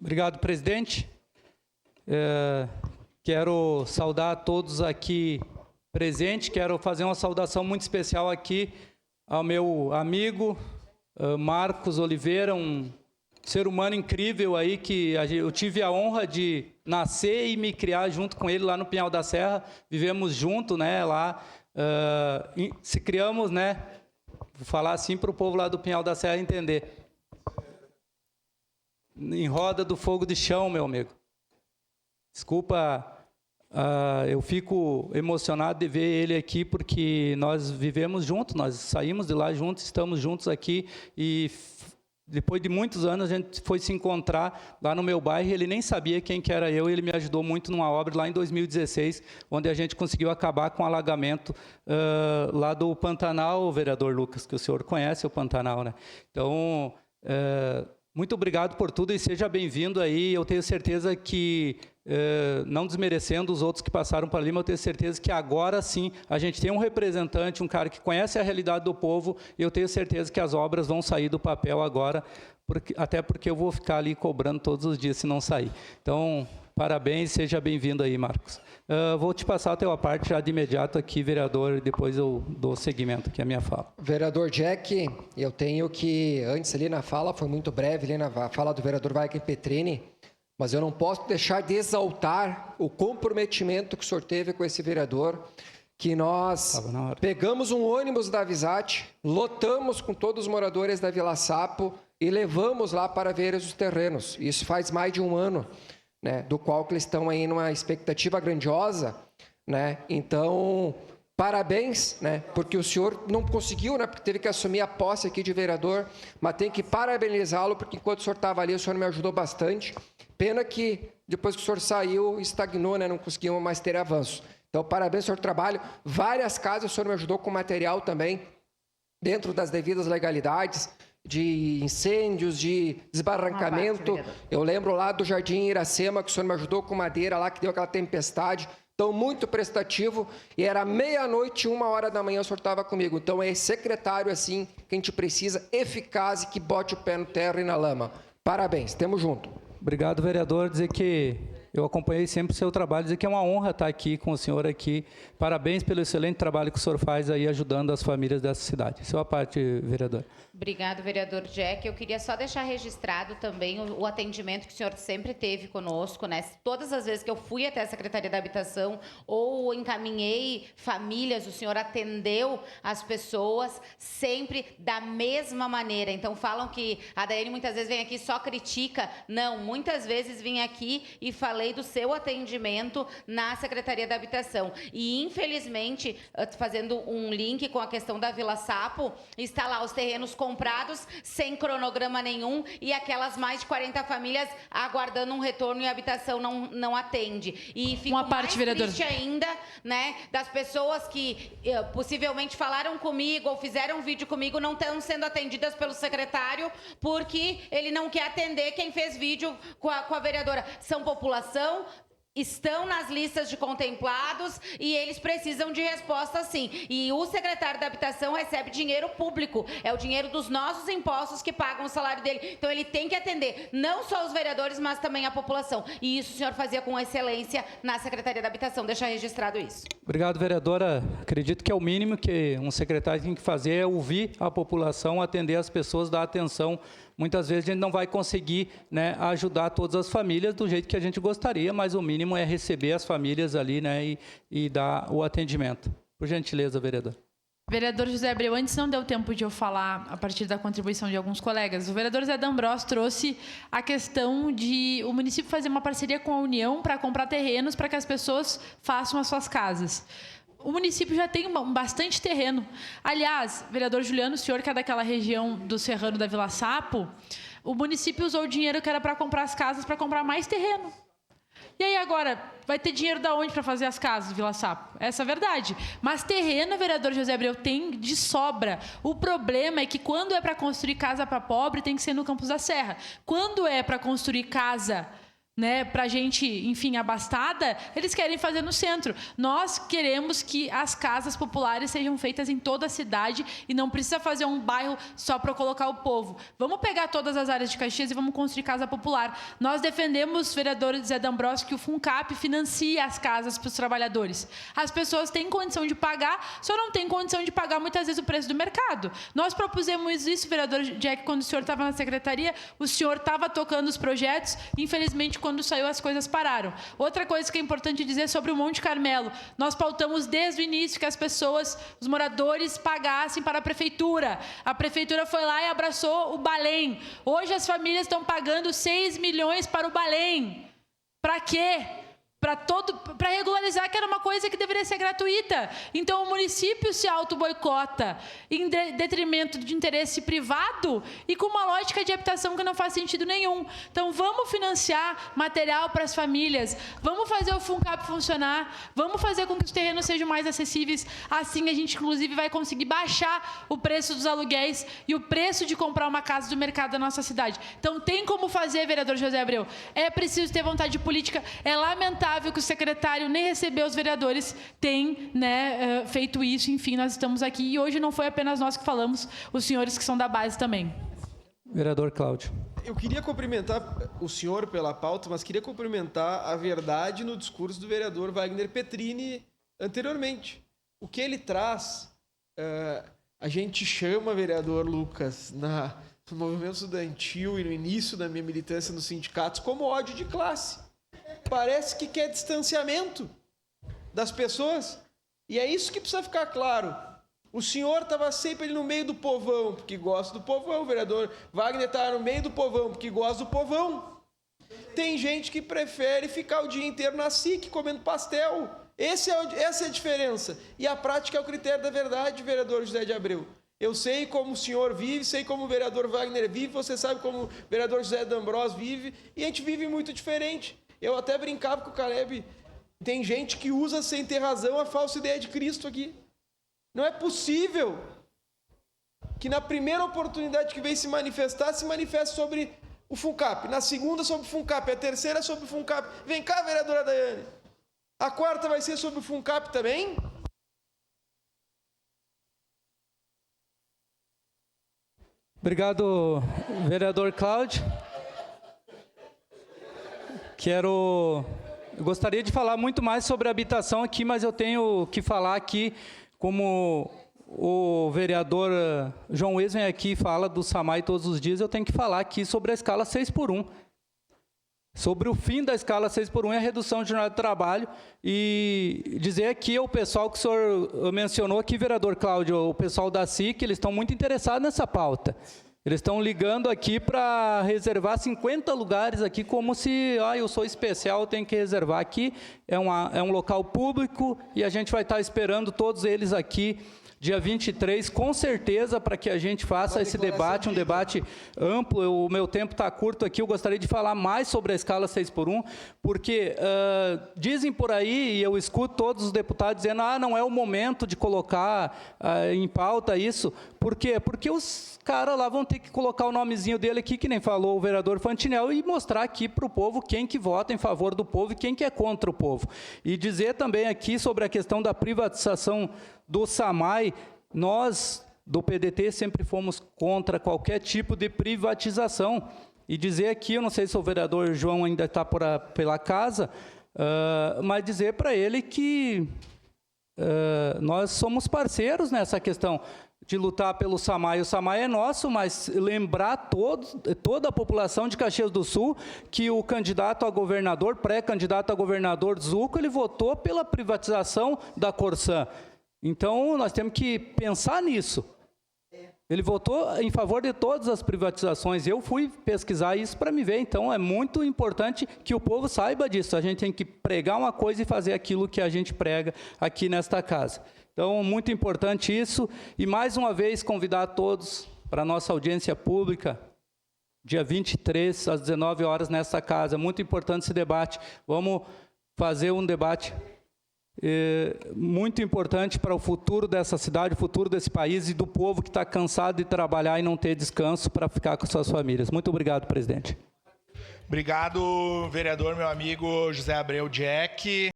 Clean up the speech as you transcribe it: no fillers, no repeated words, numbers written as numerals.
Obrigado, presidente. Quero saudar a todos aqui presentes. Quero fazer uma saudação muito especial aqui ao meu amigo Marcos Oliveira, um ser humano incrível aí que eu tive a honra de nascer e me criar junto com ele lá no Pinhal da Serra. Vivemos junto, né, lá. Se criamos, né, vou falar assim para o povo lá do Pinhal da Serra entender. Em roda do fogo de chão, meu amigo. Desculpa, eu fico emocionado de ver ele aqui, porque nós vivemos juntos, nós saímos de lá juntos, estamos juntos aqui, e depois de muitos anos a gente foi se encontrar lá no meu bairro. Ele nem sabia quem que era eu, e ele me ajudou muito numa obra lá em 2016, onde a gente conseguiu acabar com o alagamento lá do Pantanal, vereador Lucas, que o senhor conhece o Pantanal, né? Então, muito obrigado por tudo e seja bem-vindo aí. Eu tenho certeza que, não desmerecendo os outros que passaram por ali, mas eu tenho certeza que agora sim a gente tem um representante, um cara que conhece a realidade do povo, e eu tenho certeza que as obras vão sair do papel agora, até porque eu vou ficar ali cobrando todos os dias se não sair. Então, parabéns, seja bem-vindo aí, Marcos. Vou te passar a tua parte já de imediato aqui, vereador, e depois eu dou seguimento aqui à minha fala. Vereador Jack, eu tenho que, antes ali na fala, foi muito breve ali na fala do vereador Wagner Petrini, mas eu não posso deixar de exaltar o comprometimento que o senhor teve com esse vereador, que nós pegamos um ônibus da Visat, lotamos com todos os moradores da Vila Sapo e levamos lá para ver os terrenos. Isso faz mais de um ano, né, do qual que eles estão aí numa expectativa grandiosa, né? Então, parabéns, né, porque o senhor não conseguiu, né, porque teve que assumir a posse aqui de vereador, mas tem que parabenizá-lo, porque enquanto o senhor estava ali, o senhor me ajudou bastante. Pena que depois que o senhor saiu, estagnou, né, não conseguimos mais ter avanço. Então, parabéns pelo seu trabalho. Várias casas o senhor me ajudou com material também, dentro das devidas legalidades, de incêndios, de desbarrancamento. Eu lembro lá do Jardim Iracema, que o senhor me ajudou com madeira lá, que deu aquela tempestade. Então, muito prestativo. E era meia-noite, 1h da manhã, o senhor estava comigo. Então, é secretário assim que a gente precisa, eficaz e que bote o pé no terra e na lama. Parabéns, tamo junto. Obrigado, vereador. Dizer que eu acompanhei sempre o seu trabalho, dizer que é uma honra estar aqui com o senhor aqui. Parabéns pelo excelente trabalho que o senhor faz aí ajudando as famílias dessa cidade. Sua parte, vereador. Obrigado, vereador Jack. Eu queria só deixar registrado também o atendimento que o senhor sempre teve conosco, né? Todas as vezes que eu fui até a Secretaria da Habitação ou encaminhei famílias, o senhor atendeu as pessoas sempre da mesma maneira. Então, falam que a Daiane muitas vezes vem aqui e só critica. Não, muitas vezes vim aqui e falei do seu atendimento na Secretaria da Habitação. E, infelizmente, fazendo um link com a questão da Vila Sapo, está lá os terrenos comprados sem cronograma nenhum e aquelas mais de 40 famílias aguardando um retorno e a habitação não atende. E fico mais triste ainda, né, das pessoas que possivelmente falaram comigo ou fizeram um vídeo comigo não estão sendo atendidas pelo secretário porque ele não quer atender quem fez vídeo com a vereadora. São população, estão nas listas de contemplados e eles precisam de resposta sim. E o secretário da Habitação recebe dinheiro público, é o dinheiro dos nossos impostos que pagam o salário dele. Então ele tem que atender não só os vereadores, mas também a população. E isso o senhor fazia com excelência na Secretaria da Habitação. Deixa registrado isso. Obrigado, vereadora. Acredito que é o mínimo que um secretário tem que fazer, é ouvir a população, atender as pessoas, dar atenção. Muitas vezes a gente não vai conseguir, né, ajudar todas as famílias do jeito que a gente gostaria, mas o mínimo é receber as famílias ali, né, e dar o atendimento. Por gentileza, vereador. Vereador José Abreu, antes não deu tempo de eu falar a partir da contribuição de alguns colegas. O vereador Zé D'Ambrós trouxe a questão de o município fazer uma parceria com a União para comprar terrenos para que as pessoas façam as suas casas. O município já tem bastante terreno. Aliás, vereador Juliano, o senhor que é daquela região do Serrano da Vila Sapo, o município usou o dinheiro que era para comprar as casas para comprar mais terreno. E aí agora, vai ter dinheiro de onde para fazer as casas, Vila Sapo? Essa é a verdade. Mas terreno, vereador José Abreu, tem de sobra. O problema é que quando é para construir casa para pobre, tem que ser no Campos da Serra. Quando é para construir casa né, para gente, enfim, abastada, eles querem fazer no centro. Nós queremos que as casas populares sejam feitas em toda a cidade e não precisa fazer um bairro só para colocar o povo. Vamos pegar todas as áreas de Caxias e vamos construir casa popular. Nós defendemos, vereador Zé D'Ambrosio, que o FUNCAP financie as casas para os trabalhadores. As pessoas têm condição de pagar, só não têm condição de pagar muitas vezes o preço do mercado. Nós propusemos isso, vereador Jack, quando o senhor estava na secretaria, o senhor estava tocando os projetos, infelizmente, quando saiu as coisas pararam. Outra coisa que é importante dizer sobre o Monte Carmelo, nós pautamos desde o início que as pessoas, os moradores, pagassem para a prefeitura. A prefeitura foi lá e abraçou o Balém. Hoje as famílias estão pagando 6 milhões para o Balém. Para quê? Para regularizar, que era uma coisa que deveria ser gratuita. Então, o município se auto-boicota em detrimento de interesse privado e com uma lógica de habitação que não faz sentido nenhum. Então, vamos financiar material para as famílias, vamos fazer o FUNCAP funcionar, vamos fazer com que os terrenos sejam mais acessíveis. Assim, a gente, inclusive, vai conseguir baixar o preço dos aluguéis e o preço de comprar uma casa do mercado da nossa cidade. Então, tem como fazer, vereador José Abreu. É preciso ter vontade política. É lamentável que o secretário nem recebeu os vereadores, tem, né, feito isso. Enfim, nós estamos aqui e hoje não foi apenas nós que falamos, os senhores que são da base também. Vereador Cláudio. Eu queria cumprimentar o senhor pela pauta, mas queria cumprimentar a verdade no discurso do vereador Wagner Petrini anteriormente. O que ele traz, a gente chama, vereador Lucas, no movimento estudantil e no início da minha militância nos sindicatos, como ódio de classe. Parece que quer distanciamento das pessoas. E é isso que precisa ficar claro. O senhor estava sempre ali no meio do povão, porque gosta do povão. O vereador Wagner estava no meio do povão, porque gosta do povão. Tem gente que prefere ficar o dia inteiro na SIC comendo pastel. Essa é a diferença. E a prática é o critério da verdade, vereador José de Abreu. Eu sei como o senhor vive, sei como o vereador Wagner vive, você sabe como o vereador José D'Ambrosio vive, e a gente vive muito diferente. Eu até brincava com o Caleb, tem gente que usa sem ter razão a falsa ideia de Cristo aqui. Não é possível que na primeira oportunidade que vem se manifeste sobre o FUNCAP, na segunda sobre o FUNCAP, a terceira sobre o FUNCAP. Vem cá, vereadora Daiane. A quarta vai ser sobre o FUNCAP também? Obrigado, vereador Cláudio. Eu gostaria de falar muito mais sobre habitação aqui, mas eu tenho que falar aqui, como o vereador João Wes vem aqui e fala do SAMAI todos os dias, eu tenho que falar aqui sobre a escala 6x1. Sobre o fim da escala 6x1 e a redução de jornada de trabalho, e dizer aqui ao pessoal que o senhor mencionou aqui, vereador Cláudio, o pessoal da SIC, eles estão muito interessados nessa pauta. Eles estão ligando aqui para reservar 50 lugares aqui, como se, eu sou especial, tenho que reservar aqui. É um local público e a gente vai estar esperando todos eles aqui, dia 23, com certeza, para que a gente faça esse debate, um debate amplo. O meu tempo está curto aqui, eu gostaria de falar mais sobre a escala 6x1, porque dizem por aí, e eu escuto todos os deputados dizendo, não é o momento de colocar em pauta isso. Por quê? Porque os caras lá vão ter que colocar o nomezinho dele aqui, que nem falou o vereador Fantinel, e mostrar aqui para o povo quem que vota em favor do povo e quem que é contra o povo. E dizer também aqui sobre a questão da privatização do SAMAI, nós, do PDT, sempre fomos contra qualquer tipo de privatização. E dizer aqui, eu não sei se o vereador João ainda está pela casa, mas dizer para ele que nós somos parceiros nessa questão de lutar pelo SAMAI. O SAMAI é nosso, mas lembrar toda a população de Caxias do Sul que o candidato a governador, pré-candidato a governador Zuco, ele votou pela privatização da Corsan. Então, nós temos que pensar nisso. Ele votou em favor de todas as privatizações. Eu fui pesquisar isso para me ver. Então, é muito importante que o povo saiba disso. A gente tem que pregar uma coisa e fazer aquilo que a gente prega aqui nesta casa. Então, muito importante isso. E, mais uma vez, convidar a todos para a nossa audiência pública, dia 23, às 19 horas, nesta casa. Muito importante esse debate. Vamos fazer um debate muito importante para o futuro dessa cidade, o futuro desse país e do povo que está cansado de trabalhar e não ter descanso para ficar com suas famílias. Muito obrigado, presidente. Obrigado, vereador, meu amigo José Abreu Jack.